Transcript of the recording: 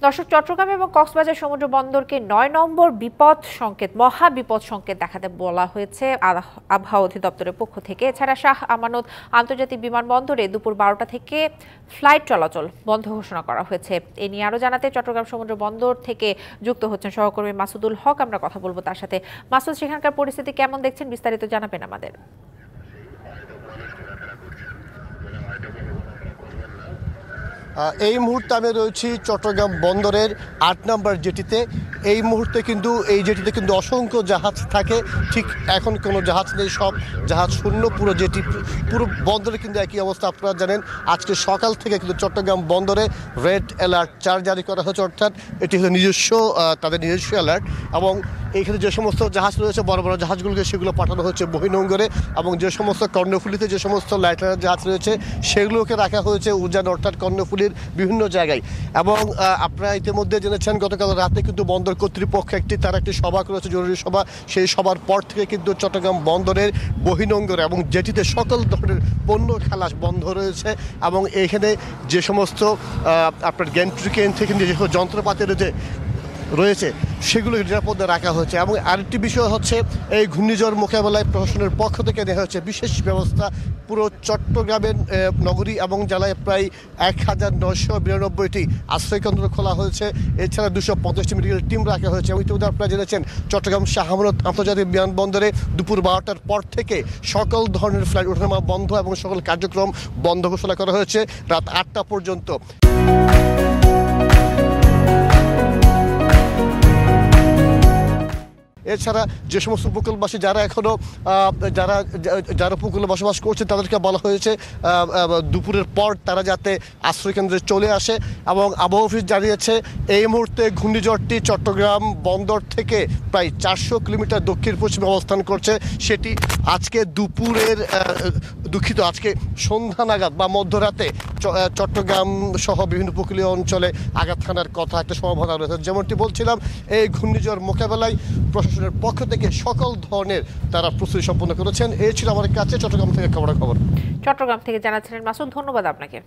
দর্শক, চট্টগ্রাম এবং কক্সবাজার সমুদ্র বন্দরকে ৯ নম্বর বিপদ সংকেত, মহা বিপদ সংকেত দেখাতে বলা হয়েছে আবহাওয়া অধিদপ্তরের পক্ষ থেকে। এছাড়া শাহ আমানত আন্তর্জাতিক বিমানবন্দরে দুপুর ১২টা থেকে ফ্লাইট চলাচল বন্ধ ঘোষণা করা হয়েছে। এ নিয়ে আরও জানাতে চট্টগ্রাম সমুদ্র বন্দর থেকে যুক্ত হচ্ছেন সহকর্মী মাসুদুল হক। আমরা কথা বলবো তার সাথে। মাসুদ, সেখানকার পরিস্থিতি কেমন দেখছেন, বিস্তারিত জানাবেন আমাদের। এই মুহূর্তে আমি রয়েছি চট্টগ্রাম বন্দরের ৮ নম্বর জেটিতে। এই মুহূর্তে কিন্তু এই জেটিতে কিন্তু অসংখ্য জাহাজ থাকে। ঠিক এখন কোনো জাহাজ নেই, সব জাহাজ শূন্য। পুরো জেটি, পুরো বন্দরে কিন্তু একই অবস্থা। আপনারা জানেন আজকে সকাল থেকে কিন্তু চট্টগ্রাম বন্দরে রেড অ্যালার্ট ৪ জারি করা হয়েছে, অর্থাৎ এটি হলো তাদের নিজস্ব অ্যালার্ট। এবং এইখানে যে সমস্ত জাহাজ রয়েছে, বড় বড় জাহাজগুলোকে সেগুলো পাঠানো হচ্ছে বহির্নোঙরে, এবং যে সমস্ত কর্ণফুলিতে যে সমস্ত লাইটার জাহাজ রয়েছে সেগুলোকে রাখা হয়েছে উজান অর্থাৎ কর্ণফুলির বিভিন্ন জায়গায়। এবং আপনারা ইতিমধ্যে জেনেছেন গতকাল রাতে কিন্তু বন্দর কর্তৃপক্ষ তার একটি সভা করেছে, জরুরি সভা। সেই সভার পর থেকে কিন্তু চট্টগ্রাম বন্দরের বহির্নোঙরে এবং জেটিতে সকল ধরনের পণ্য খালাস বন্ধ রয়েছে। এবং এখানে যে সমস্ত আপনার গ্যান্ট্রি কেন থেকে যে যন্ত্রপাতি রয়েছে সেগুলো নিরাপদে রাখা হয়েছে। এবং আরেকটি বিষয় হচ্ছে, এই ঘূর্ণিঝড় মোকাবেলায় প্রশাসনের পক্ষ থেকে নেওয়া হচ্ছে বিশেষ ব্যবস্থা। পুরো চট্টগ্রামের নগরী এবং জেলায় প্রায় ১,৯৯২টি আশ্রয়কেন্দ্র খোলা হয়েছে। এছাড়া ২৫০টি মেডিকেল টিম রাখা হয়েছে। এবং ইতিমধ্যে আপনারা জেনেছেন চট্টগ্রাম শাহ আমানত আন্তর্জাতিক বিমানবন্দরে দুপুর ১২টার পর থেকে সকল ধরনের ফ্লাইট ওঠানামা বন্ধ এবং সকল কার্যক্রম বন্ধ ঘোষণা করা হয়েছে রাত ৮টা পর্যন্ত। এছাড়া যে সমস্ত উপকূলবাসী যারা এখনও যারা উপকূলে বসবাস করছে তাদেরকে বলা হয়েছে দুপুরের পর তারা যাতে আশ্রয়কেন্দ্রে চলে আসে। এবং আবহাওয়া অফিস জানিয়েছে এই মুহূর্তে ঘূর্ণিঝড়টি চট্টগ্রাম বন্দর থেকে প্রায় ৪০০ কিলোমিটার দক্ষিণ পশ্চিমে অবস্থান করছে। সেটি আজকে আজকে সন্ধ্যা নাগাদ বা মধ্যরাতে চট্টগ্রাম সহ বিভিন্ন উপকূলীয় অঞ্চলে আঘাত হানার কথা একটা সম্ভাবনা রয়েছে। যেমনটি বলছিলাম, এই ঘূর্ণিঝড় মোকাবেলায় প্রশাসনের পক্ষ থেকে সকল ধরনের তারা প্রস্তুতি সম্পন্ন করেছেন। এই ছিল আমার কাছে চট্টগ্রাম থেকে খবর। চট্টগ্রাম থেকে জানাচ্ছিলেন মাসুদ, ধন্যবাদ আপনাকে।